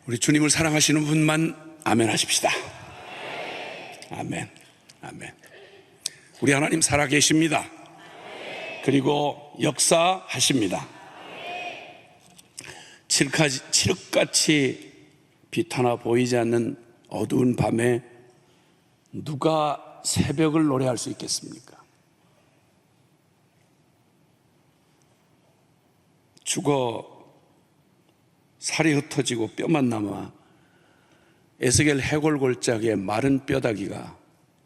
우리 주님을 사랑하시는 분만 아멘 하십시다. 아멘, 아멘. 우리 하나님 살아계십니다. 그리고 역사하십니다. 칠흑같이 빛 하나 보이지 않는 어두운 밤에 누가 새벽을 노래할 수 있겠습니까? 죽어 살이 흩어지고 뼈만 남아 에스겔 해골골짜기에 마른 뼈다귀가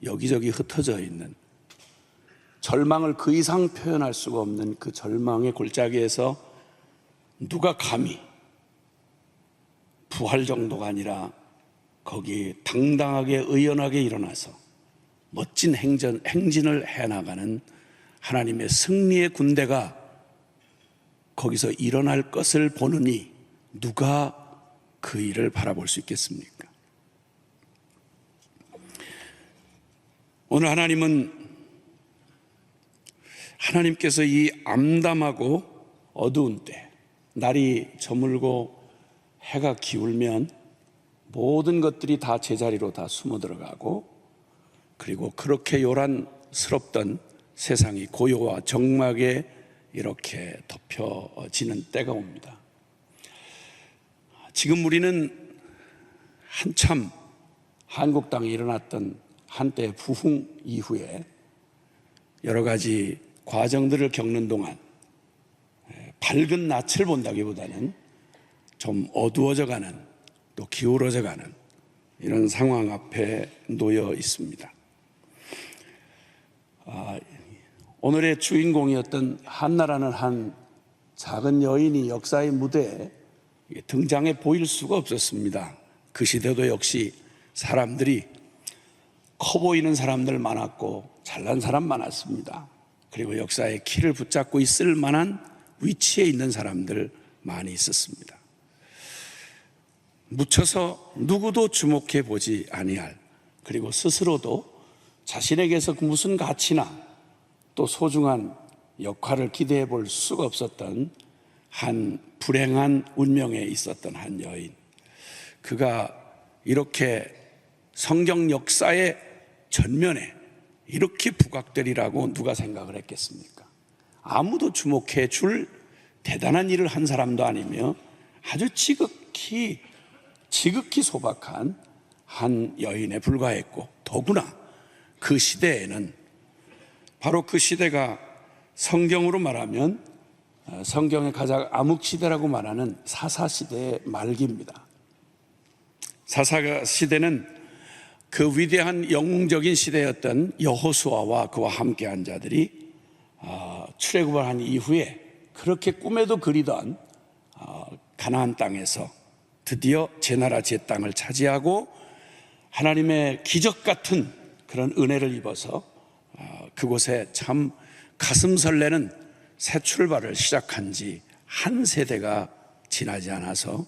여기저기 흩어져 있는, 절망을 그 이상 표현할 수가 없는 그 절망의 골짜기에서 누가 감히 부활 정도가 아니라 거기 당당하게 의연하게 일어나서 멋진 행진을 해나가는 하나님의 승리의 군대가 거기서 일어날 것을 보느니 누가 그 일을 바라볼 수 있겠습니까? 오늘 하나님께서 이 암담하고 어두운 때, 날이 저물고 해가 기울면 모든 것들이 다 제자리로 다 숨어 들어가고, 그리고 그렇게 요란스럽던 세상이 고요와 정막에 이렇게 덮여지는 때가 옵니다. 지금 우리는 한참 한국 땅에 일어났던 한때의 부흥 이후에 여러 가지 과정들을 겪는 동안 밝은 낯을 본다기보다는 좀 어두워져가는, 또 기울어져가는 이런 상황 앞에 놓여 있습니다. 오늘의 주인공이었던 한나라는 한 작은 여인이 역사의 무대에 등장해 보일 수가 없었습니다. 그 시대도 역시 사람들이 커 보이는 사람들 많았고 잘난 사람 많았습니다. 그리고 역사의 키를 붙잡고 있을 만한 위치에 있는 사람들 많이 있었습니다. 묻혀서 누구도 주목해 보지 아니할, 그리고 스스로도 자신에게서 무슨 가치나 또 소중한 역할을 기대해 볼 수가 없었던 한 불행한 운명에 있었던 한 여인, 그가 이렇게 성경 역사의 전면에 이렇게 부각되리라고 누가 생각을 했겠습니까? 아무도 주목해 줄 대단한 일을 한 사람도 아니며 아주 지극히 소박한 한 여인에 불과했고, 더구나 그 시대에는, 바로 그 시대가 성경으로 말하면 성경의 가장 암흑시대라고 말하는 사사시대의 말기입니다. 사사시대는 그 위대한 영웅적인 시대였던 여호수아와 그와 함께한 자들이 출애굽을 한 이후에 그렇게 꿈에도 그리던 가나안 땅에서 드디어 제 나라 제 땅을 차지하고 하나님의 기적 같은 그런 은혜를 입어서 그곳에 참 가슴 설레는 새 출발을 시작한 지 한 세대가 지나지 않아서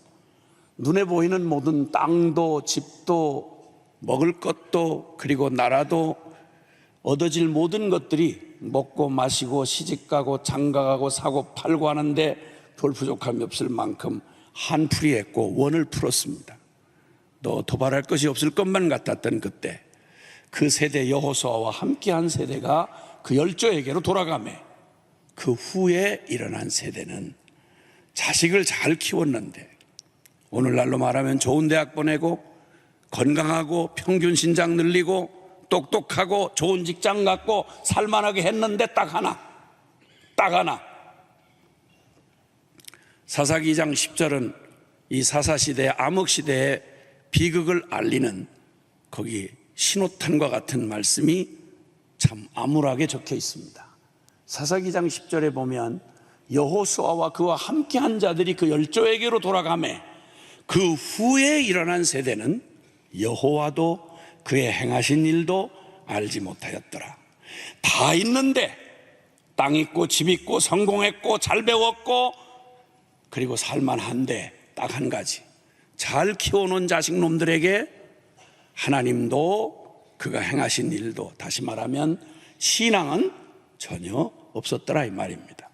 눈에 보이는 모든 땅도 집도 먹을 것도 그리고 나라도 얻어질 모든 것들이 먹고 마시고 시집가고 장가가고 사고 팔고 하는데 별 부족함이 없을 만큼 한풀이했고 원을 풀었습니다. 너 도발할 것이 없을 것만 같았던 그때, 그 세대 여호수아와 함께한 세대가 그 열조에게로 돌아가매 그 후에 일어난 세대는 자식을 잘 키웠는데, 오늘날로 말하면 좋은 대학 보내고 건강하고 평균 신장 늘리고 똑똑하고 좋은 직장 갖고 살만하게 했는데 딱 하나 사사기 2장 10절은 이 사사시대의 암흑시대의 비극을 알리는 거기 신호탄과 같은 말씀이 참 암울하게 적혀 있습니다. 사사기 2장 10절에 보면 여호수아와 그와 함께한 자들이 그 열조에게로 돌아가매 그 후에 일어난 세대는 여호와도 그의 행하신 일도 알지 못하였더라. 다 있는데, 땅 있고 집 있고 성공했고 잘 배웠고 그리고 살만한데 딱 한 가지, 잘 키워놓은 자식놈들에게 하나님도 그가 행하신 일도, 다시 말하면 신앙은 전혀 없었더라 이 말입니다.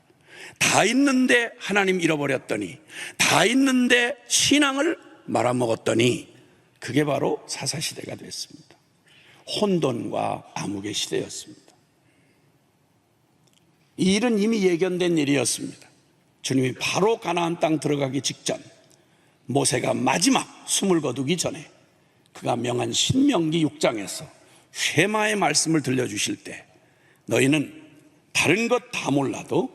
다 있는데 하나님 잃어버렸더니, 다 있는데 신앙을 말아먹었더니 그게 바로 사사시대가 됐습니다. 혼돈과 암흑의 시대였습니다. 이 일은 이미 예견된 일이었습니다. 주님이 바로 가나안 땅 들어가기 직전, 모세가 마지막 숨을 거두기 전에 그가 명한 신명기 6장에서 쉐마의 말씀을 들려주실 때, 너희는 다른 것 다 몰라도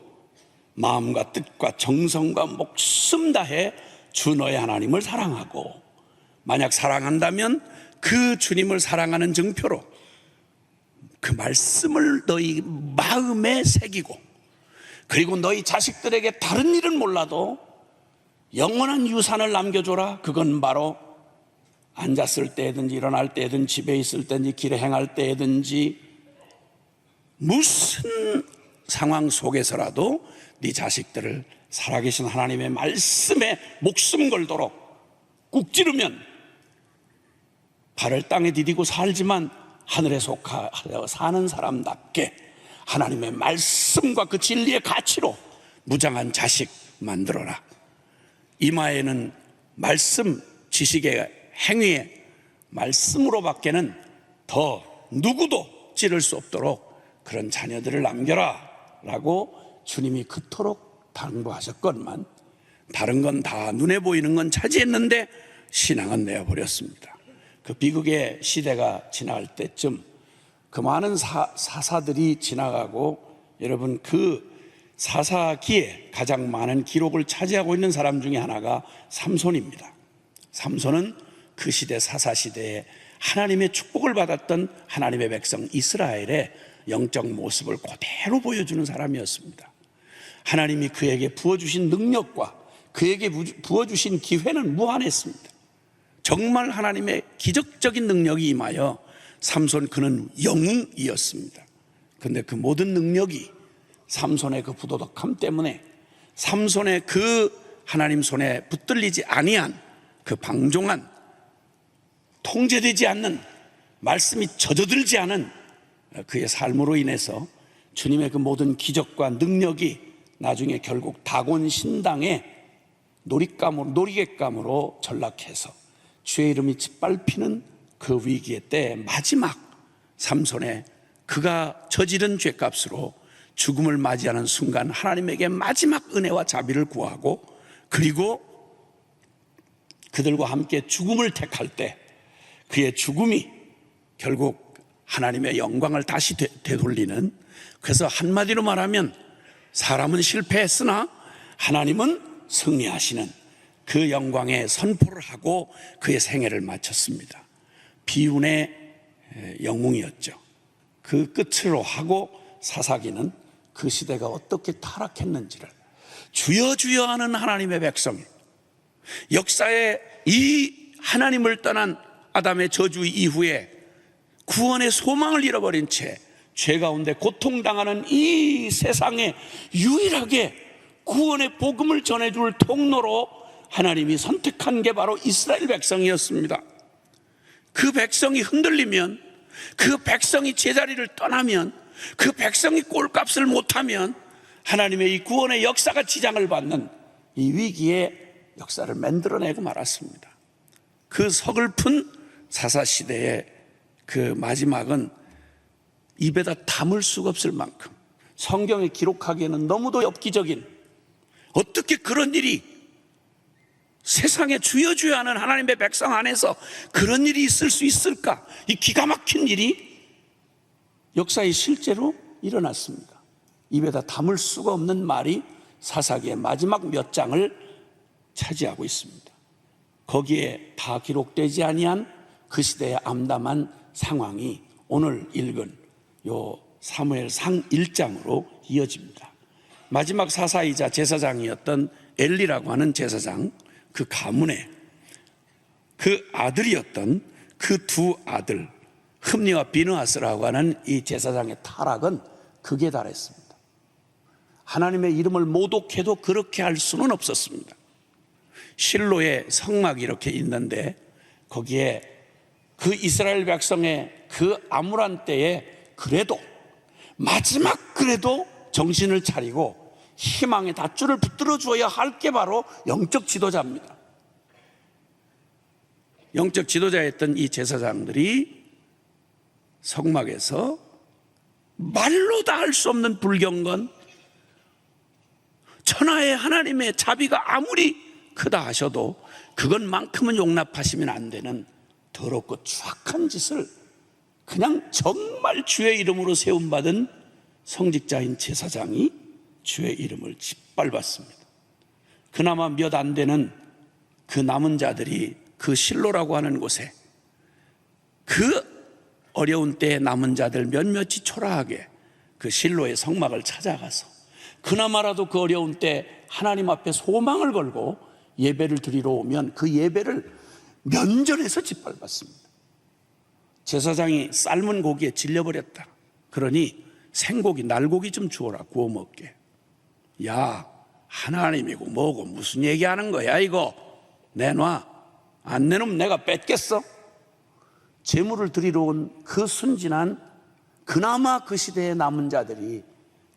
마음과 뜻과 정성과 목숨 다해 주 너의 하나님을 사랑하고, 만약 사랑한다면 그 주님을 사랑하는 증표로 그 말씀을 너희 마음에 새기고, 그리고 너희 자식들에게 다른 일은 몰라도 영원한 유산을 남겨줘라. 그건 바로 앉았을 때든지 일어날 때든지 집에 있을 때든지 길에 행할 때든지 무슨 상황 속에서라도 네 자식들을 살아계신 하나님의 말씀에 목숨 걸도록 꾹 찌르면 발을 땅에 디디고 살지만 하늘에 속하여 사는 사람답게 하나님의 말씀과 그 진리의 가치로 무장한 자식 만들어라. 이마에는 말씀, 지식의 행위의 말씀으로 밖에는 더 누구도 찌를 수 없도록 그런 자녀들을 남겨라 라고 주님이 그토록 당부하셨건만, 다른 건 다 눈에 보이는 건 차지했는데 신앙은 내어버렸습니다. 그 비극의 시대가 지나갈 때쯤 그 많은 사사들이 지나가고, 여러분 그 사사기에 가장 많은 기록을 차지하고 있는 사람 중에 하나가 삼손입니다. 삼손은 그 시대 사사시대에 하나님의 축복을 받았던 하나님의 백성 이스라엘의 영적 모습을 그대로 보여주는 사람이었습니다. 하나님이 그에게 부어주신 능력과 그에게 부어주신 기회는 무한했습니다. 정말 하나님의 기적적인 능력이 임하여 삼손, 그는 영웅이었습니다. 그런데 그 모든 능력이 삼손의 그 부도덕함 때문에, 삼손의 그 하나님 손에 붙들리지 아니한 그 방종한, 통제되지 않는, 말씀이 젖어들지 않은 그의 삶으로 인해서 주님의 그 모든 기적과 능력이 나중에 결국 다곤 신당의 놀이객감으로 전락해서 주의 이름이 짓밟히는 그 위기의 때 마지막 삼손의 그가 저지른 죄값으로 죽음을 맞이하는 순간 하나님에게 마지막 은혜와 자비를 구하고, 그리고 그들과 함께 죽음을 택할 때 그의 죽음이 결국 하나님의 영광을 다시 되돌리는, 그래서 한마디로 말하면 사람은 실패했으나 하나님은 승리하시는 그 영광의 선포를 하고 그의 생애를 마쳤습니다. 비운의 영웅이었죠. 그 끝으로 하고 사사기는 그 시대가 어떻게 타락했는지를, 주여 주여 하는 하나님의 백성, 역사에 이 하나님을 떠난 아담의 저주 이후에 구원의 소망을 잃어버린 채 죄 가운데 고통당하는 이 세상에 유일하게 구원의 복음을 전해줄 통로로 하나님이 선택한 게 바로 이스라엘 백성이었습니다. 그 백성이 흔들리면, 그 백성이 제자리를 떠나면, 그 백성이 꼴값을 못하면 하나님의 이 구원의 역사가 지장을 받는 이 위기의 역사를 만들어내고 말았습니다. 그 서글픈 사사시대의 그 마지막은 입에다 담을 수가 없을 만큼, 성경에 기록하기에는 너무도 엽기적인, 어떻게 그런 일이 세상에 주여 주여 하는 하나님의 백성 안에서 그런 일이 있을 수 있을까? 이 기가 막힌 일이 역사에 실제로 일어났습니다. 입에다 담을 수가 없는 말이 사사기의 마지막 몇 장을 차지하고 있습니다. 거기에 다 기록되지 아니한 그 시대의 암담한 상황이 오늘 읽은 요 사무엘상 1장으로 이어집니다. 마지막 사사이자 제사장이었던 엘리라고 하는 제사장, 그 가문에 그 아들이었던 그 두 아들 흠니와 비느하스라고 하는 이 제사장의 타락은 극에 달했습니다. 하나님의 이름을 모독해도 그렇게 할 수는 없었습니다. 실로의 성막이 이렇게 있는데 거기에 그 이스라엘 백성의 그 암울한 때에 그래도 마지막 그래도 정신을 차리고 희망의 닷줄을 붙들어 주어야 할 게 바로 영적 지도자입니다. 영적 지도자였던 이 제사장들이 성막에서 말로 다 할 수 없는 불경건, 천하의 하나님의 자비가 아무리 크다 하셔도 그것만큼은 용납하시면 안 되는 더럽고 추악한 짓을 그냥 정말 주의 이름으로 세움받은 성직자인 제사장이 주의 이름을 짓밟았습니다. 그나마 몇 안 되는 그 남은 자들이 그 실로라고 하는 곳에 그 어려운 때에 남은 자들 몇몇이 초라하게 그 실로의 성막을 찾아가서 그나마라도 그 어려운 때 하나님 앞에 소망을 걸고 예배를 드리러 오면 그 예배를 면전에서 짓밟았습니다. 제사장이 삶은 고기에 질려버렸다. 그러니 생고기, 날고기 좀 주어라, 구워 먹게. 야, 하나님이고 뭐고 무슨 얘기하는 거야 이거. 내놔. 안 내놓으면 내가 뺏겠어. 제물을 드리러 온 그 순진한, 그나마 그 시대의 남은 자들이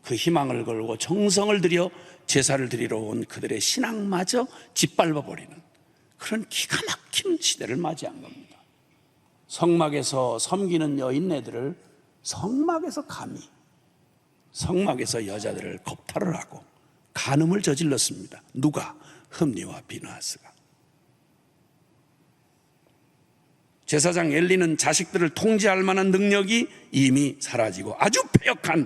그 희망을 걸고 정성을 들여 제사를 드리러 온 그들의 신앙마저 짓밟아버리는 그런 기가 막힌 시대를 맞이한 겁니다. 성막에서 섬기는 여인네들을 성막에서 감히, 성막에서 여자들을 겁탈을 하고 간음을 저질렀습니다. 누가? 흠니와 비느하스가. 제사장 엘리는 자식들을 통제할 만한 능력이 이미 사라지고 아주 패역한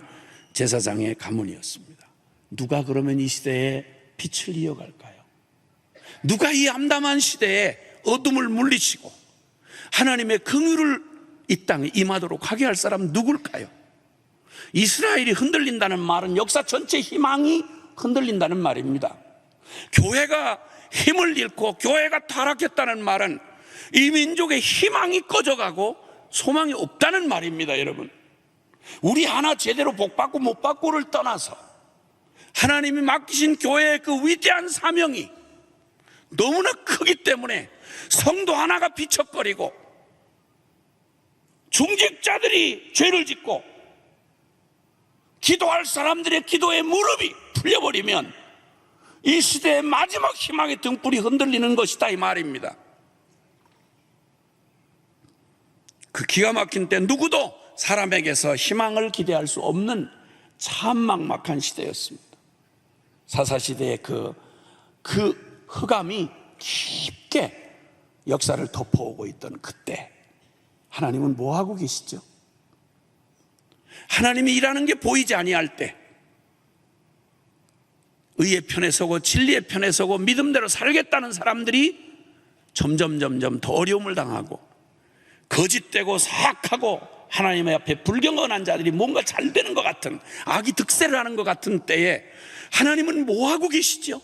제사장의 가문이었습니다. 누가 그러면 이 시대에 빛을 이어갈까요? 누가 이 암담한 시대에 어둠을 물리치고 하나님의 긍휼을 이 땅에 임하도록 하게 할 사람 누굴까요? 이스라엘이 흔들린다는 말은 역사 전체 희망이 흔들린다는 말입니다. 교회가 힘을 잃고 교회가 타락했다는 말은 이 민족의 희망이 꺼져가고 소망이 없다는 말입니다. 여러분, 우리 하나 제대로 복받고 못 받고를 떠나서 하나님이 맡기신 교회의 그 위대한 사명이 너무나 크기 때문에 성도 하나가 비척거리고 중직자들이 죄를 짓고 기도할 사람들의 기도의 무릎이 풀려버리면 이 시대의 마지막 희망의 등불이 흔들리는 것이다 이 말입니다. 그 기가 막힌 때 누구도 사람에게서 희망을 기대할 수 없는 참 막막한 시대였습니다. 사사시대의 그 흑암이 깊게 역사를 덮어오고 있던 그때 하나님은 뭐 하고 계시죠? 하나님이 일하는 게 보이지 아니할 때 의의 편에 서고 진리의 편에 서고 믿음대로 살겠다는 사람들이 점점 더 어려움을 당하고 거짓되고 사악하고 하나님의 앞에 불경건한 자들이 뭔가 잘 되는 것 같은, 악이 득세를 하는 것 같은 때에 하나님은 뭐 하고 계시죠?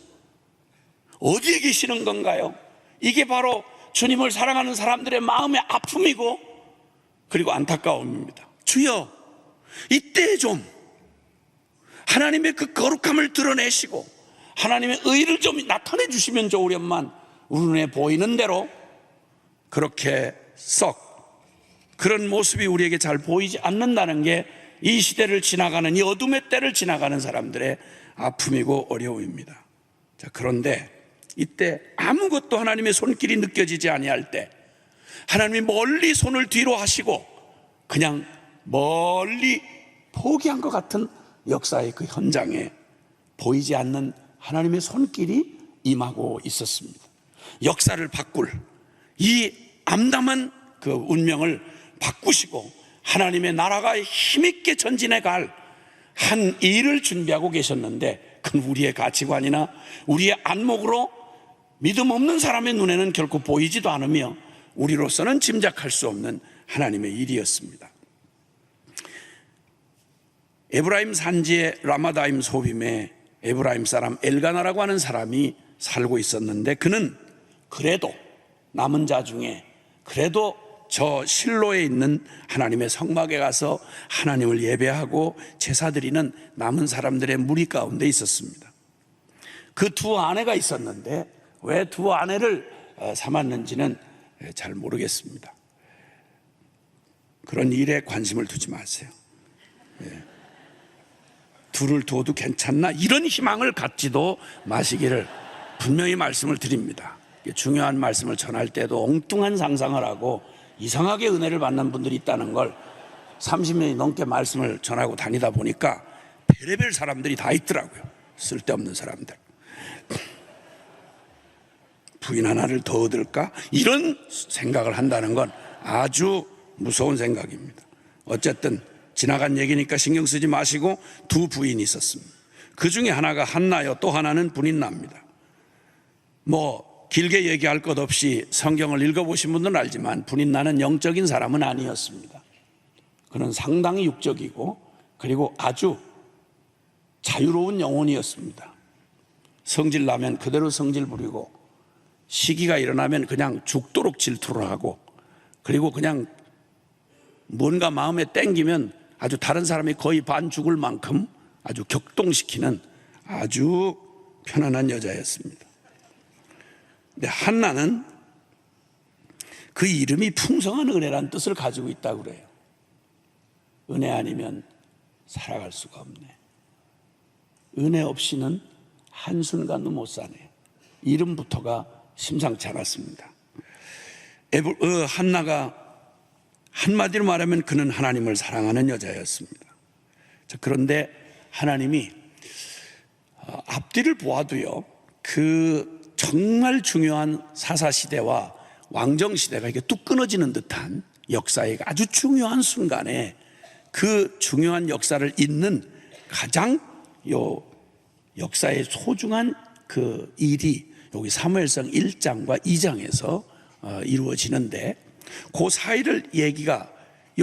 어디에 계시는 건가요? 이게 바로 주님을 사랑하는 사람들의 마음의 아픔이고 그리고 안타까움입니다. 주여, 이때 좀 하나님의 그 거룩함을 드러내시고 하나님의 의를 좀 나타내 주시면 좋으련만 우리 눈에 보이는 대로 그렇게 썩 그런 모습이 우리에게 잘 보이지 않는다는 게 이 시대를 지나가는, 이 어둠의 때를 지나가는 사람들의 아픔이고 어려움입니다. 자, 그런데 이때 아무것도 하나님의 손길이 느껴지지 아니할 때 하나님이 멀리 손을 뒤로 하시고 그냥 멀리 포기한 것 같은 역사의 그 현장에 보이지 않는 하나님의 손길이 임하고 있었습니다. 역사를 바꿀 이 암담한 그 운명을 바꾸시고 하나님의 나라가 힘있게 전진해 갈 한 일을 준비하고 계셨는데 그건 우리의 가치관이나 우리의 안목으로 믿음 없는 사람의 눈에는 결코 보이지도 않으며 우리로서는 짐작할 수 없는 하나님의 일이었습니다. 에브라임 산지의 라마다임 소빔에 에브라임 사람 엘가나라고 하는 사람이 살고 있었는데 그는 그래도 남은 자 중에 그래도 저 실로에 있는 하나님의 성막에 가서 하나님을 예배하고 제사 드리는 남은 사람들의 무리 가운데 있었습니다. 그 두 아내가 있었는데 왜 두 아내를 삼았는지는 잘 모르겠습니다. 그런 일에 관심을 두지 마세요. 둘을 둬도 괜찮나? 이런 희망을 갖지도 마시기를 분명히 말씀을 드립니다. 중요한 말씀을 전할 때도 엉뚱한 상상을 하고 이상하게 은혜를 받는 분들이 있다는 걸 30년이 넘게 말씀을 전하고 다니다 보니까 별의별 사람들이 다 있더라고요. 쓸데없는 사람들. 부인 하나를 더 얻을까? 이런 생각을 한다는 건 아주 무서운 생각입니다. 어쨌든 지나간 얘기니까 신경 쓰지 마시고 두 부인이 있었습니다. 그 중에 하나가 한나요, 또 하나는 분인나입니다. 길게 얘기할 것 없이 성경을 읽어보신 분들은 알지만 분인나는 영적인 사람은 아니었습니다. 그는 상당히 육적이고 그리고 아주 자유로운 영혼이었습니다. 성질 나면 그대로 성질 부리고 시기가 일어나면 그냥 죽도록 질투를 하고 그리고 그냥 뭔가 마음에 땡기면 아주 다른 사람이 거의 반 죽을 만큼 아주 격동시키는 아주 편안한 여자였습니다. 근데 한나는 그 이름이 풍성한 은혜라는 뜻을 가지고 있다고 그래요. 은혜 아니면 살아갈 수가 없네. 은혜 없이는 한순간도 못 사네요. 이름부터가 심상치 않았습니다. 한나가 한마디로 말하면 그는 하나님을 사랑하는 여자였습니다. 그런데 하나님이 앞뒤를 보아도요, 그 정말 중요한 사사시대와 왕정시대가 이게 뚝 끊어지는 듯한 역사의 아주 중요한 순간에 그 중요한 역사를 잇는 가장 역사의 소중한 그 일이 여기 사무엘상 1장과 2장에서 이루어지는데 그 사이를 얘기가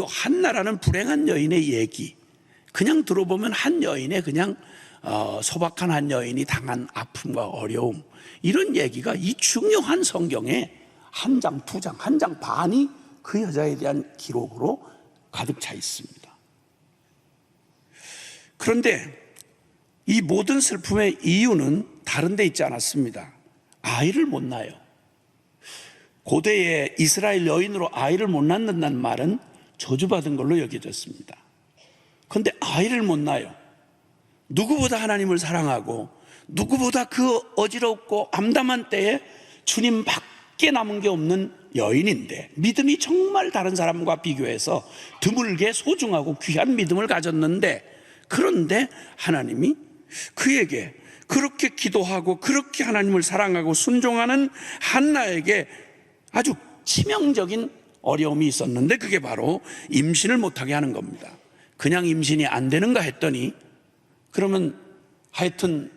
한나라는 불행한 여인의 얘기, 그냥 들어보면 한 여인의 그냥 소박한 한 여인이 당한 아픔과 어려움, 이런 얘기가 이 중요한 성경에 한 장, 두 장, 한 장 반이 그 여자에 대한 기록으로 가득 차 있습니다. 그런데 이 모든 슬픔의 이유는 다른 데 있지 않았습니다. 아이를 못 낳아요. 고대에 이스라엘 여인으로 아이를 못 낳는다는 말은 저주받은 걸로 여겨졌습니다. 그런데 아이를 못 낳아요. 누구보다 하나님을 사랑하고 누구보다 그 어지럽고 암담한 때에 주님밖에 남은 게 없는 여인인데, 믿음이 정말 다른 사람과 비교해서 드물게 소중하고 귀한 믿음을 가졌는데, 그런데 하나님이 그에게 그렇게 기도하고 그렇게 하나님을 사랑하고 순종하는 한나에게 아주 치명적인 어려움이 있었는데, 그게 바로 임신을 못하게 하는 겁니다. 그냥 임신이 안 되는가 했더니, 그러면 하여튼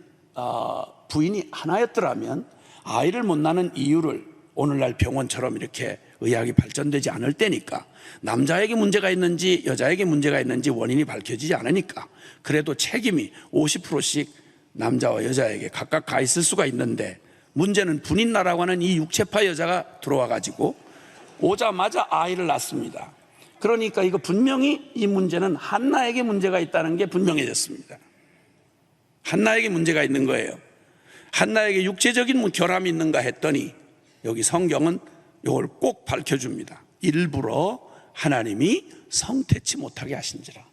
부인이 하나였더라면 아이를 못 낳는 이유를 오늘날 병원처럼 이렇게 의학이 발전되지 않을 때니까, 남자에게 문제가 있는지 여자에게 문제가 있는지 원인이 밝혀지지 않으니까 그래도 책임이 50%씩 남자와 여자에게 각각 가 있을 수가 있는데, 문제는 분인나라고 하는 이 육체파 여자가 들어와 가지고 오자마자 아이를 낳습니다. 그러니까 이거 분명히 이 문제는 한나에게 문제가 있다는 게 분명해졌습니다. 한나에게 문제가 있는 거예요. 한나에게 육체적인 결함이 있는가 했더니 여기 성경은 이걸 꼭 밝혀줍니다. 일부러 하나님이 성태치 못하게 하신지라.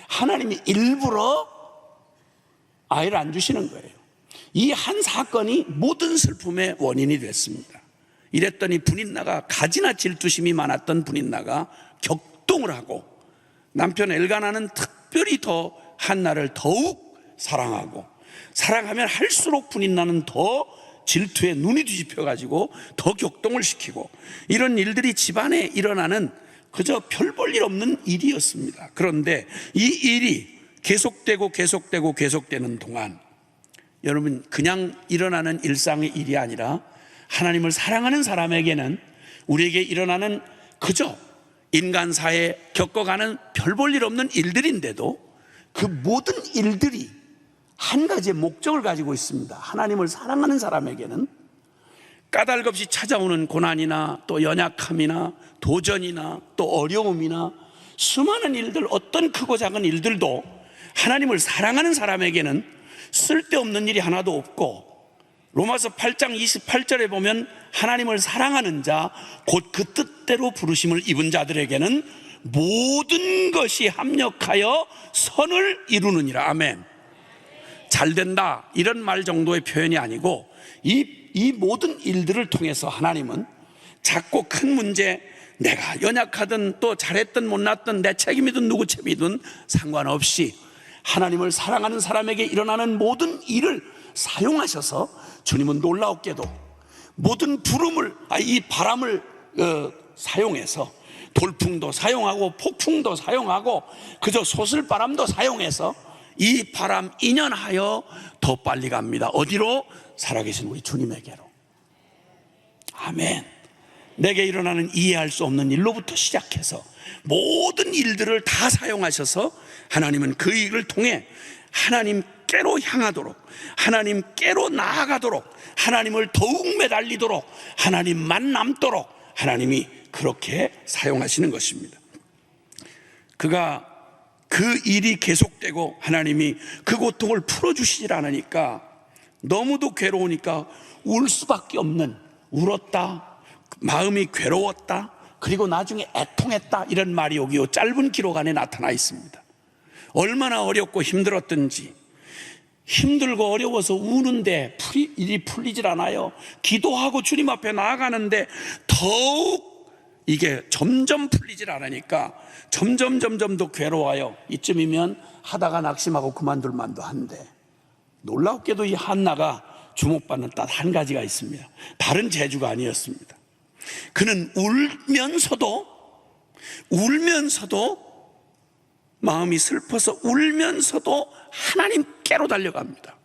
하나님이 일부러 아이를 안 주시는 거예요. 이 한 사건이 모든 슬픔의 원인이 됐습니다. 이랬더니 분인나가, 가지나 질투심이 많았던 분인나가 격동을 하고, 남편 엘가나는 특별히 더 한나를 더욱 사랑하고, 사랑하면 할수록 분인나는 더 질투에 눈이 뒤집혀가지고 더 격동을 시키고, 이런 일들이 집안에 일어나는 그저 별 볼 일 없는 일이었습니다. 그런데 이 일이 계속되는 동안, 여러분, 그냥 일어나는 일상의 일이 아니라 하나님을 사랑하는 사람에게는 우리에게 일어나는 그저 인간사에 겪어가는 별 볼 일 없는 일들인데도 그 모든 일들이 한 가지의 목적을 가지고 있습니다. 하나님을 사랑하는 사람에게는 까닭없이 찾아오는 고난이나 또 연약함이나 도전이나 또 어려움이나 수많은 일들, 어떤 크고 작은 일들도 하나님을 사랑하는 사람에게는 쓸데없는 일이 하나도 없고, 로마서 8장 28절에 보면 하나님을 사랑하는 자, 곧 그 뜻대로 부르심을 입은 자들에게는 모든 것이 합력하여 선을 이루느니라. 아멘. 잘 된다 이런 말 정도의 표현이 아니고, 이 이 모든 일들을 통해서 하나님은 작고 큰 문제, 내가 연약하든 또 잘했든 못났든 내 책임이든 누구 책임이든 상관없이 하나님을 사랑하는 사람에게 일어나는 모든 일을 사용하셔서 주님은 놀라웠게도 모든 이 바람을 사용해서 돌풍도 사용하고 폭풍도 사용하고 그저 소슬바람도 사용해서 이 바람 인연하여 더 빨리 갑니다. 어디로? 살아계신 우리 주님에게로. 아멘. 내게 일어나는 이해할 수 없는 일로부터 시작해서 모든 일들을 다 사용하셔서 하나님은 그 일을 통해 하나님께로 향하도록, 하나님께로 나아가도록, 하나님을 더욱 매달리도록, 하나님만 남도록 하나님이 그렇게 사용하시는 것입니다. 그가 그 일이 계속되고 하나님이 그 고통을 풀어주시질 않으니까 너무도 괴로우니까 울 수밖에 없는, 울었다, 마음이 괴로웠다, 그리고 나중에 애통했다, 이런 말이 여기 짧은 기록 안에 나타나 있습니다. 얼마나 어렵고 힘들었든지, 힘들고 어려워서 우는데 일이 풀리질 않아요. 기도하고 주님 앞에 나아가는데 더욱 이게 점점 풀리질 않으니까 점점 더 괴로워요. 이쯤이면 하다가 낙심하고 그만둘 만도 한데, 놀랍게도 이 한나가 주목받는 딱 한 가지가 있습니다. 다른 재주가 아니었습니다. 그는 울면서도 마음이 슬퍼서 울면서도 하나님께로 달려갑니다.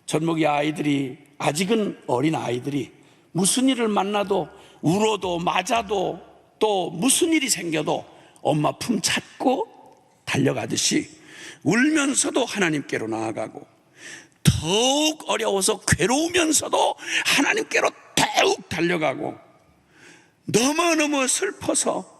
젖먹이 아이들이, 아직은 어린 아이들이 무슨 일을 만나도 울어도 맞아도 또 무슨 일이 생겨도 엄마 품 찾고 달려가듯이 울면서도 하나님께로 나아가고, 더욱 어려워서 괴로우면서도 하나님께로 더욱 달려가고, 너무너무 슬퍼서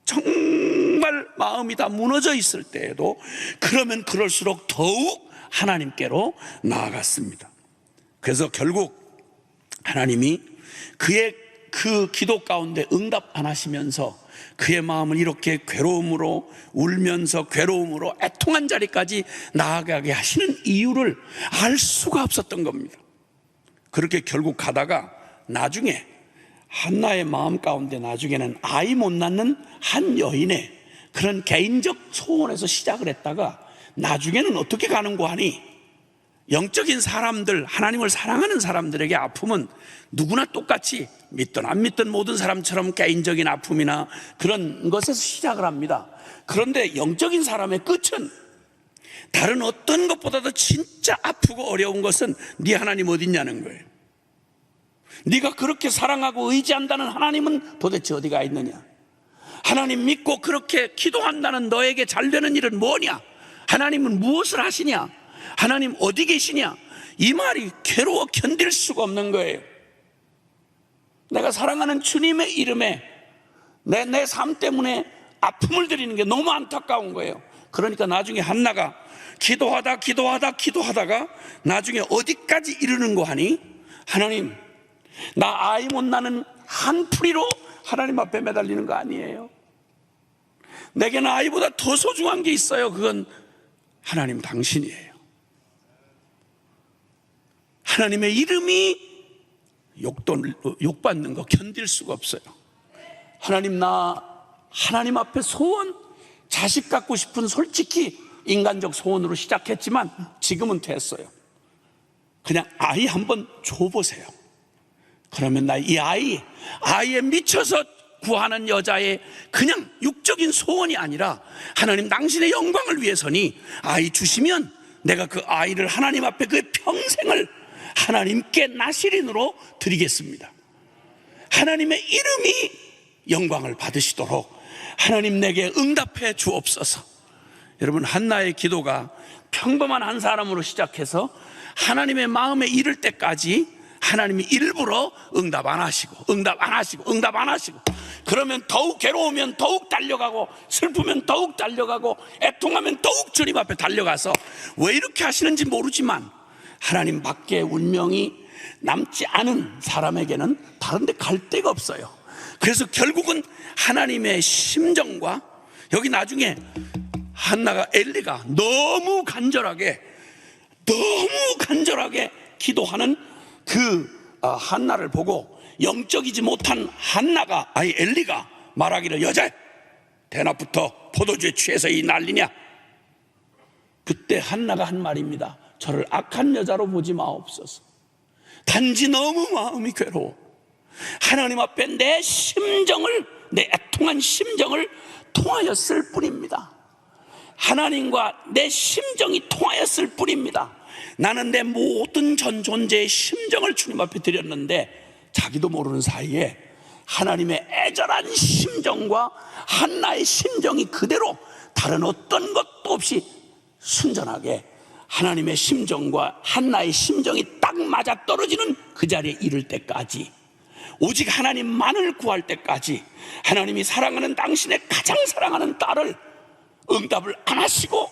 정말 마음이 다 무너져 있을 때에도 그러면 그럴수록 더욱 하나님께로 나아갔습니다. 그래서 결국 하나님이 그의 그 기도 가운데 응답 안 하시면서 그의 마음을 이렇게 괴로움으로, 울면서 괴로움으로 애통한 자리까지 나아가게 하시는 이유를 알 수가 없었던 겁니다. 그렇게 결국 가다가 나중에 한나의 마음 가운데 나중에는 아이 못 낳는 한 여인의 그런 개인적 소원에서 시작을 했다가 나중에는 어떻게 가는고 하니, 영적인 사람들, 하나님을 사랑하는 사람들에게 아픔은 누구나 똑같이 믿든 안 믿든 모든 사람처럼 개인적인 아픔이나 그런 것에서 시작을 합니다. 그런데 영적인 사람의 끝은 다른 어떤 것보다도 진짜 아프고 어려운 것은 네 하나님 어디 있냐는 거예요. 네가 그렇게 사랑하고 의지한다는 하나님은 도대체 어디가 있느냐? 하나님 믿고 그렇게 기도한다는 너에게 잘 되는 일은 뭐냐? 하나님은 무엇을 하시냐? 하나님 어디 계시냐? 이 말이 괴로워 견딜 수가 없는 거예요. 내가 사랑하는 주님의 이름에 내 삶 때문에 아픔을 드리는 게 너무 안타까운 거예요. 그러니까 나중에 한나가 기도하다가 나중에 어디까지 이르는고 하니, 하나님, 나 아이 못 낳는 한 풀이로 하나님 앞에 매달리는 거 아니에요. 내게는 아이보다 더 소중한 게 있어요. 그건 하나님 당신이에요. 하나님의 이름이 욕받는 거 견딜 수가 없어요. 하나님, 나 하나님 앞에 소원, 자식 갖고 싶은 솔직히 인간적 소원으로 시작했지만 지금은 됐어요. 그냥 아이 한번 줘보세요. 그러면 나 이 아이에 미쳐서 구하는 여자의 그냥 육적인 소원이 아니라 하나님 당신의 영광을 위해서니 아이 주시면 내가 그 아이를 하나님 앞에 그 평생을 하나님께 나시린으로 드리겠습니다. 하나님의 이름이 영광을 받으시도록 하나님 내게 응답해 주옵소서. 여러분, 한나의 기도가 평범한 한 사람으로 시작해서 하나님의 마음에 이를 때까지 하나님이 일부러 응답 안 하시고 그러면 더욱 괴로우면 더욱 달려가고, 슬프면 더욱 달려가고, 애통하면 더욱 주님 앞에 달려가서 왜 이렇게 하시는지 모르지만 하나님 밖에 운명이 남지 않은 사람에게는 다른 데 갈 데가 없어요. 그래서 결국은 하나님의 심정과, 여기 나중에 한나가, 엘리가 너무 간절하게 기도하는 한나를 보고 영적이지 못한 엘리가 말하기를, 여자야, 대낮부터 포도주에 취해서 이 난리냐. 그때 한나가 한 말입니다. 저를 악한 여자로 보지 마옵소서. 단지 너무 마음이 괴로워. 하나님 앞에 내 애통한 심정을 통하였을 뿐입니다. 하나님과 내 심정이 통하였을 뿐입니다. 나는 내 모든 전 존재의 심정을 주님 앞에 드렸는데 자기도 모르는 사이에 하나님의 애절한 심정과 한나의 심정이 그대로 다른 어떤 것도 없이 순전하게 하나님의 심정과 한나의 심정이 딱 맞아 떨어지는 그 자리에 이를 때까지, 오직 하나님만을 구할 때까지 하나님이 사랑하는 당신의 가장 사랑하는 딸을 응답을 안 하시고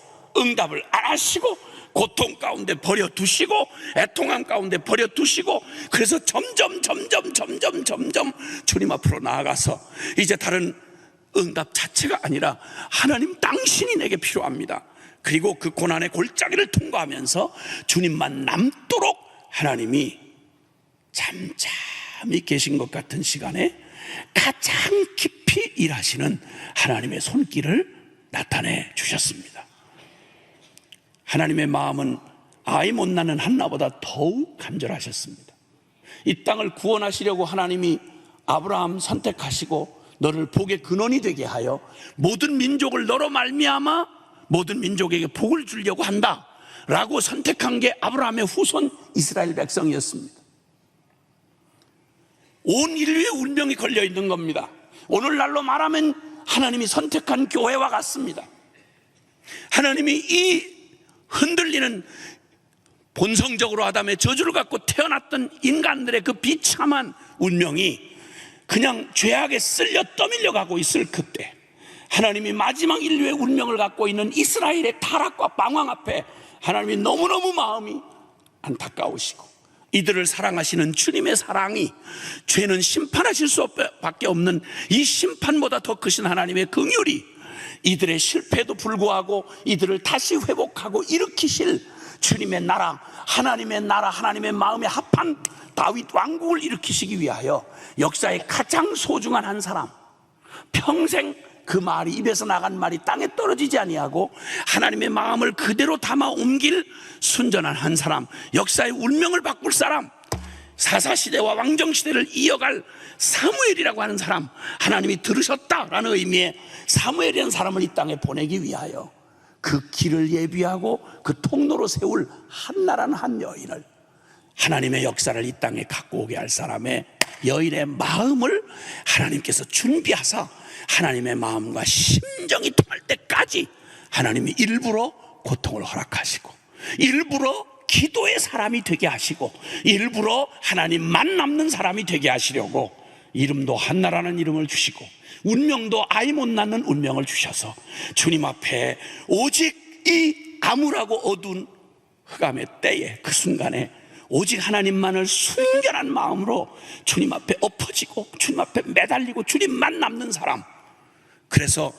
고통 가운데 버려두시고 애통함 가운데 버려두시고, 그래서 점점 주님 앞으로 나아가서 이제 다른 응답 자체가 아니라 하나님 당신이 내게 필요합니다. 그리고 그 고난의 골짜기를 통과하면서 주님만 남도록 하나님이 잠잠히 계신 것 같은 시간에 가장 깊이 일하시는 하나님의 손길을 나타내 주셨습니다. 하나님의 마음은 아이 못 낳는 한나보다 더욱 간절하셨습니다. 이 땅을 구원하시려고 하나님이 아브라함 선택하시고 너를 복의 근원이 되게 하여 모든 민족을 너로 말미암아 모든 민족에게 복을 주려고 한다 라고 선택한 게 아브라함의 후손 이스라엘 백성이었습니다. 온 인류의 운명이 걸려 있는 겁니다. 오늘날로 말하면 하나님이 선택한 교회와 같습니다. 하나님이 이 흔들리는 본성적으로 아담의 저주를 갖고 태어났던 인간들의 그 비참한 운명이 그냥 죄악에 쓸려 떠밀려 가고 있을 그때, 하나님이 마지막 인류의 운명을 갖고 있는 이스라엘의 타락과 방황 앞에 하나님이 너무너무 마음이 안타까우시고, 이들을 사랑하시는 주님의 사랑이 죄는 심판하실 수밖에 없는 이 심판보다 더 크신 하나님의 긍휼이 이들의 실패에도 불구하고 이들을 다시 회복하고 일으키실 주님의 나라, 하나님의 마음에 합한 다윗 왕국을 일으키시기 위하여 역사의 가장 소중한 한 사람, 평생 그 말이 입에서 나간 말이 땅에 떨어지지 아니하고 하나님의 마음을 그대로 담아 옮길 순전한 한 사람, 역사의 운명을 바꿀 사람, 사사시대와 왕정시대를 이어갈 사무엘이라고 하는 사람, 하나님이 들으셨다라는 의미의 사무엘이라는 사람을 이 땅에 보내기 위하여 그 길을 예비하고 그 통로로 세울 한나라는 한 여인을, 하나님의 역사를 이 땅에 갖고 오게 할 사람의 여인의 마음을 하나님께서 준비하사 하나님의 마음과 심정이 통할 때까지 하나님이 일부러 고통을 허락하시고, 일부러 기도의 사람이 되게 하시고, 일부러 하나님만 남는 사람이 되게 하시려고 이름도 한나라는 이름을 주시고 운명도 아이 못 낳는 운명을 주셔서 주님 앞에 오직 이 암울하고 어두운 흑암의 때에 그 순간에 오직 하나님만을 순결한 마음으로 주님 앞에 엎어지고 주님 앞에 매달리고 주님만 남는 사람, 그래서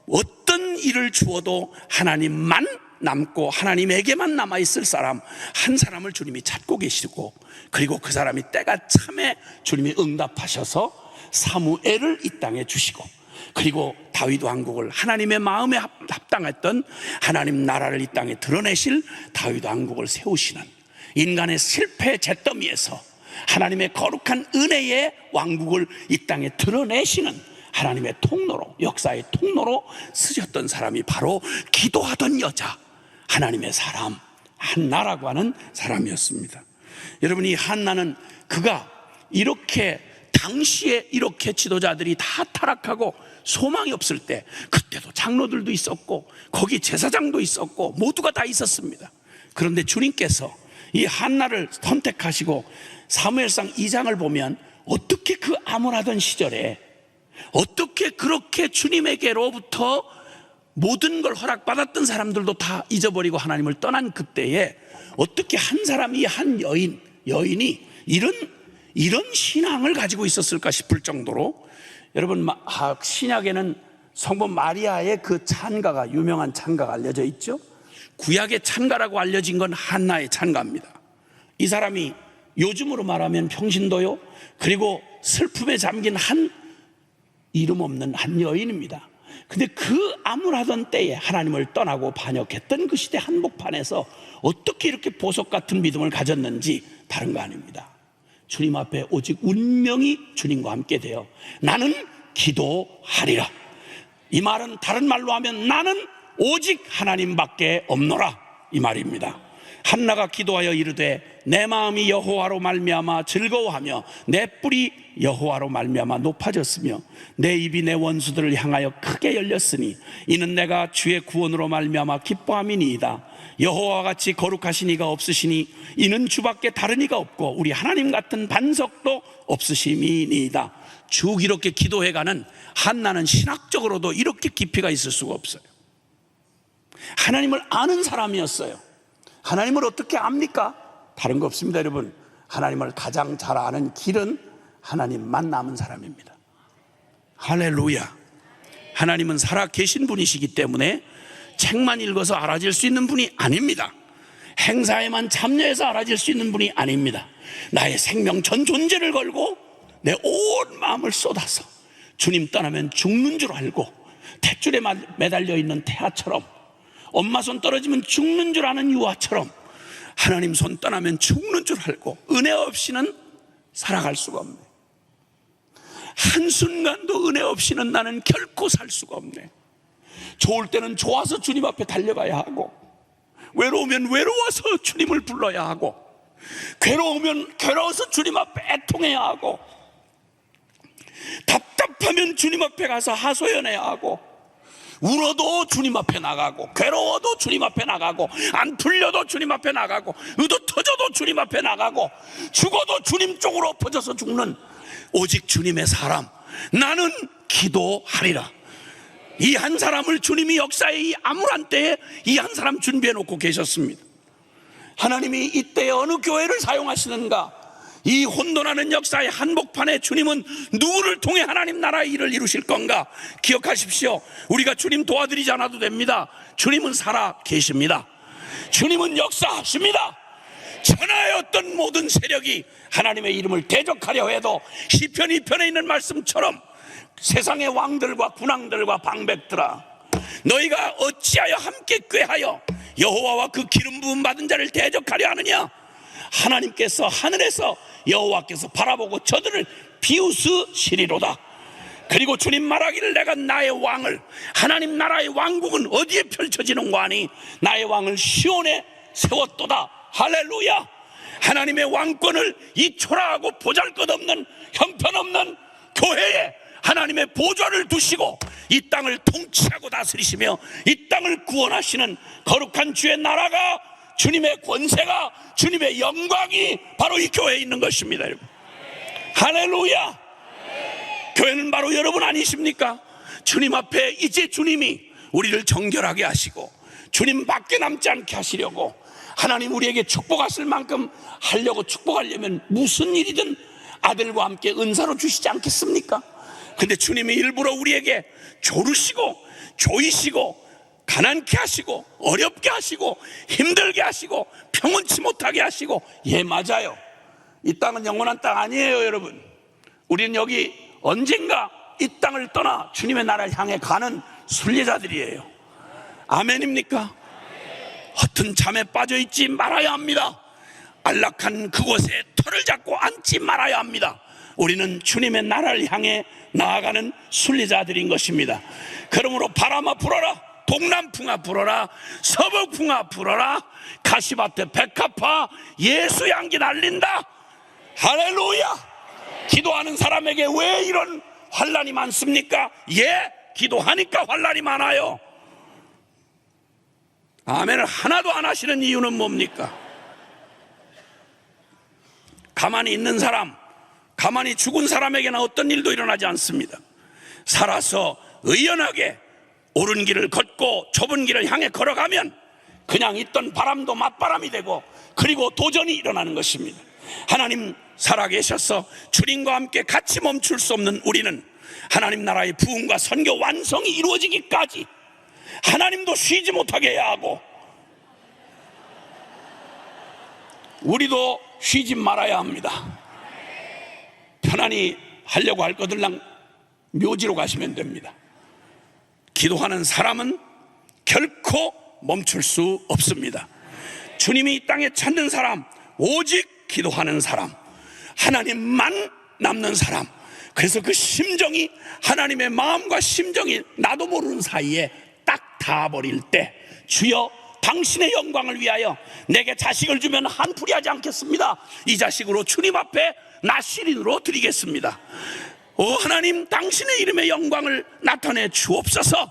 어떤 일을 주어도 하나님만 남고 하나님에게만 남아있을 사람 한 사람을 주님이 찾고 계시고, 그리고 그 사람이 때가 참에 주님이 응답하셔서 사무엘을 이 땅에 주시고, 그리고 다윗 왕국을 하나님의 마음에 합당했던 하나님 나라를 이 땅에 드러내실 다윗 왕국을 세우시는, 인간의 실패 잿더미에서 하나님의 거룩한 은혜의 왕국을 이 땅에 드러내시는 하나님의 통로로, 역사의 통로로 쓰셨던 사람이 바로 기도하던 여자, 하나님의 사람 한나라고 하는 사람이었습니다. 여러분, 이 한나는 그가 이렇게 당시에 이렇게 지도자들이 다 타락하고 소망이 없을 때, 그때도 장로들도 있었고 거기 제사장도 있었고 모두가 다 있었습니다. 그런데 주님께서 이 한나를 선택하시고 사무엘상 2장을 보면 어떻게 그 암울하던 시절에 어떻게 그렇게 주님에게로부터 모든 걸 허락받았던 사람들도 다 잊어버리고 하나님을 떠난 그때에 어떻게 한 사람이, 한 여인이 이런 신앙을 가지고 있었을까 싶을 정도로, 여러분 신약에는 성모 마리아의 그 찬가가, 유명한 찬가가 알려져 있죠. 구약의 찬가라고 알려진 건 한나의 찬가입니다. 이 사람이 요즘으로 말하면 평신도요. 그리고 슬픔에 잠긴 한 이름 없는 한 여인입니다. 근데 그 암울하던 때에 하나님을 떠나고 반역했던 그 시대 한복판에서 어떻게 이렇게 보석 같은 믿음을 가졌는지 다른 거 아닙니다. 주님 앞에 오직 운명이 주님과 함께 되어 나는 기도하리라. 이 말은 다른 말로 하면 나는 오직 하나님밖에 없노라, 이 말입니다. 한나가 기도하여 이르되 내 마음이 여호와로 말미암아 즐거워하며 내 뿔이 여호와로 말미암아 높아졌으며 내 입이 내 원수들을 향하여 크게 열렸으니 이는 내가 주의 구원으로 말미암아 기뻐함이니이다. 여호와와 같이 거룩하신 이가 없으시니 이는 주밖에 다른 이가 없고 우리 하나님 같은 반석도 없으심이니이다. 쭉 이렇게 기도해가는 한나는 신학적으로도 이렇게 깊이가 있을 수가 없어요. 하나님을 아는 사람이었어요. 하나님을 어떻게 압니까? 다른 거 없습니다, 여러분. 하나님을 가장 잘 아는 길은 하나님만 남은 사람입니다. 할렐루야. 하나님은 살아 계신 분이시기 때문에 책만 읽어서 알아질 수 있는 분이 아닙니다. 행사에만 참여해서 알아질 수 있는 분이 아닙니다. 나의 생명 전 존재를 걸고 내 온 마음을 쏟아서 주님 떠나면 죽는 줄 알고 탯줄에 매달려 있는 태아처럼, 엄마 손 떨어지면 죽는 줄 아는 유아처럼 하나님 손 떠나면 죽는 줄 알고 은혜 없이는 살아갈 수가 없네. 한순간도 은혜 없이는 나는 결코 살 수가 없네. 좋을 때는 좋아서 주님 앞에 달려가야 하고, 외로우면 외로워서 주님을 불러야 하고, 괴로우면 괴로워서 주님 앞에 애통해야 하고, 답답하면 주님 앞에 가서 하소연해야 하고, 울어도 주님 앞에 나가고, 괴로워도 주님 앞에 나가고, 안 풀려도 주님 앞에 나가고, 의도 터져도 주님 앞에 나가고, 죽어도 주님 쪽으로 엎어져서 죽는 오직 주님의 사람, 나는 기도하리라. 이 한 사람을 주님이 역사의 이 암울한 때에 이 한 사람 준비해 놓고 계셨습니다. 하나님이 이때 어느 교회를 사용하시는가? 이 혼돈하는 역사의 한복판에 주님은 누구를 통해 하나님 나라의 일을 이루실 건가? 기억하십시오. 우리가 주님 도와드리지 않아도 됩니다. 주님은 살아 계십니다. 주님은 역사하십니다. 천하의 어떤 모든 세력이 하나님의 이름을 대적하려 해도 시편 2편에 있는 말씀처럼 세상의 왕들과 군왕들과 방백들아, 너희가 어찌하여 함께 꾀하여 여호와와 그 기름 부음 받은 자를 대적하려 하느냐? 하나님께서 하늘에서 여호와께서 바라보고 저들을 비웃으시리로다. 그리고 주님 말하기를 내가 나의 왕을, 하나님 나라의 왕국은 어디에 펼쳐지는가 하니 나의 왕을 시온에 세웠도다. 할렐루야. 하나님의 왕권을 이 초라하고 보잘것없는 형편없는 교회에 하나님의 보좌를 두시고 이 땅을 통치하고 다스리시며 이 땅을 구원하시는 거룩한 주의 나라가, 주님의 권세가, 주님의 영광이 바로 이 교회에 있는 것입니다, 여러분. 할렐루야. 교회는 바로 여러분 아니십니까? 주님 앞에 이제 주님이 우리를 정결하게 하시고 주님밖에 남지 않게 하시려고, 하나님 우리에게 축복하실 만큼 하려고, 축복하려면 무슨 일이든 아들과 함께 은사로 주시지 않겠습니까? 근데 주님이 일부러 우리에게 조르시고 조이시고 가난케 하시고 어렵게 하시고 힘들게 하시고 평온치 못하게 하시고, 예, 맞아요. 이 땅은 영원한 땅 아니에요, 여러분. 우리는 여기 언젠가 이 땅을 떠나 주님의 나라를 향해 가는 순례자들이에요. 아멘입니까? 허튼 잠에 빠져있지 말아야 합니다. 안락한 그곳에 터를 잡고 앉지 말아야 합니다. 우리는 주님의 나라를 향해 나아가는 순례자들인 것입니다. 그러므로 바람아 불어라, 동남풍아 불어라, 서북풍아 불어라, 가시밭에 백합화, 예수 향기 날린다. 할렐루야. 기도하는 사람에게 왜 이런 환난이 많습니까? 예, 기도하니까 환난이 많아요. 아멘을 하나도 안 하시는 이유는 뭡니까? 가만히 있는 사람, 가만히 죽은 사람에게는 어떤 일도 일어나지 않습니다. 살아서 의연하게 옳은 길을 걷고 좁은 길을 향해 걸어가면 그냥 있던 바람도 맞바람이 되고, 그리고 도전이 일어나는 것입니다. 하나님 살아계셔서 주님과 함께 같이 멈출 수 없는 우리는 하나님 나라의 부흥과 선교 완성이 이루어지기까지 하나님도 쉬지 못하게 해야 하고, 우리도 쉬지 말아야 합니다. 편안히 하려고 할 것들랑 묘지로 가시면 됩니다. 기도하는 사람은 결코 멈출 수 없습니다. 주님이 이 땅에 찾는 사람, 오직 기도하는 사람, 하나님만 남는 사람. 그래서 그 심정이, 하나님의 마음과 심정이 나도 모르는 사이에 딱 닿아버릴 때, 주여 당신의 영광을 위하여 내게 자식을 주면 한풀이 하지 않겠습니다. 이 자식으로 주님 앞에 나 시린으로 드리겠습니다. 오 하나님, 당신의 이름의 영광을 나타내 주옵소서.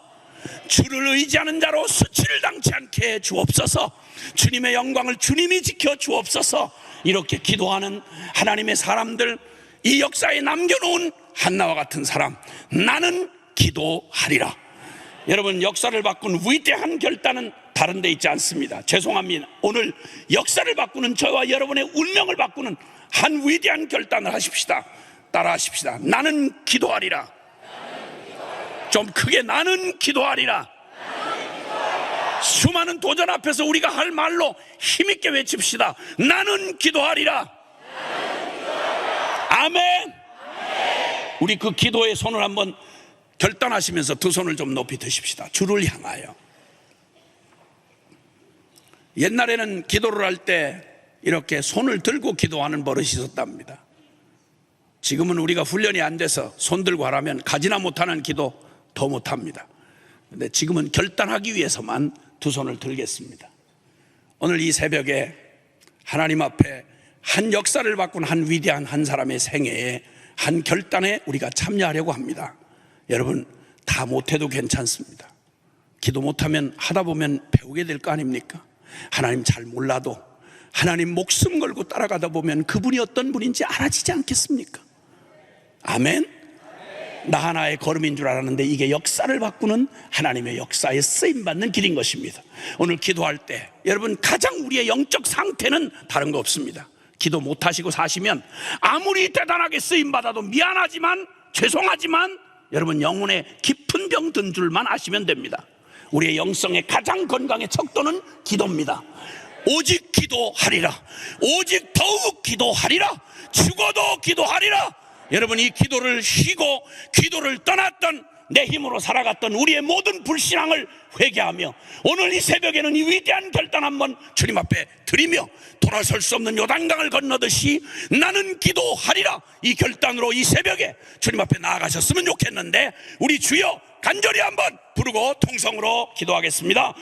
주를 의지하는 자로 수치를 당치 않게 해 주옵소서. 주님의 영광을 주님이 지켜 주옵소서. 이렇게 기도하는 하나님의 사람들, 이 역사에 남겨놓은 한나와 같은 사람, 나는 기도하리라. 여러분, 역사를 바꾼 위대한 결단은 다른 데 있지 않습니다. 죄송합니다. 오늘 역사를 바꾸는, 저와 여러분의 운명을 바꾸는 한 위대한 결단을 하십시다. 따라 하십시다. 나는 기도하리라. 좀 크게, 나는 기도하리라. 수많은 도전 앞에서 우리가 할 말로 힘있게 외칩시다. 나는 기도하리라. 아멘. 우리 그 기도의 손을 한번 결단하시면서 두 손을 좀 높이 드십시다. 주를 향하여. 옛날에는 기도를 할 때 이렇게 손을 들고 기도하는 버릇이 있었답니다. 지금은 우리가 훈련이 안 돼서 손 들고 하라면 가지나 못하는 기도 더 못합니다. 근데 지금은 결단하기 위해서만 두 손을 들겠습니다. 오늘 이 새벽에 하나님 앞에 한 역사를 바꾼 한 위대한 한 사람의 생애에 한 결단에 우리가 참여하려고 합니다. 여러분, 다 못해도 괜찮습니다. 기도 못하면 하다 보면 배우게 될 거 아닙니까? 하나님 잘 몰라도 하나님 목숨 걸고 따라가다 보면 그분이 어떤 분인지 알아지지 않겠습니까? 아멘. 나 하나의 걸음인 줄 알았는데 이게 역사를 바꾸는 하나님의 역사에 쓰임받는 길인 것입니다. 오늘 기도할 때 여러분, 가장 우리의 영적 상태는 다른 거 없습니다. 기도 못하시고 사시면 아무리 대단하게 쓰임받아도 미안하지만, 죄송하지만 여러분, 영혼에 깊은 병 든 줄만 아시면 됩니다. 우리의 영성의 가장 건강의 척도는 기도입니다. 오직 기도하리라. 오직 더욱 기도하리라. 죽어도 기도하리라. 여러분, 이 기도를 쉬고 기도를 떠났던, 내 힘으로 살아갔던 우리의 모든 불신앙을 회개하며 오늘 이 새벽에는 이 위대한 결단 한번 주님 앞에 드리며 돌아설 수 없는 요단강을 건너듯이 나는 기도하리라, 이 결단으로 이 새벽에 주님 앞에 나아가셨으면 좋겠는데, 우리 주여 간절히 한번 부르고 통성으로 기도하겠습니다.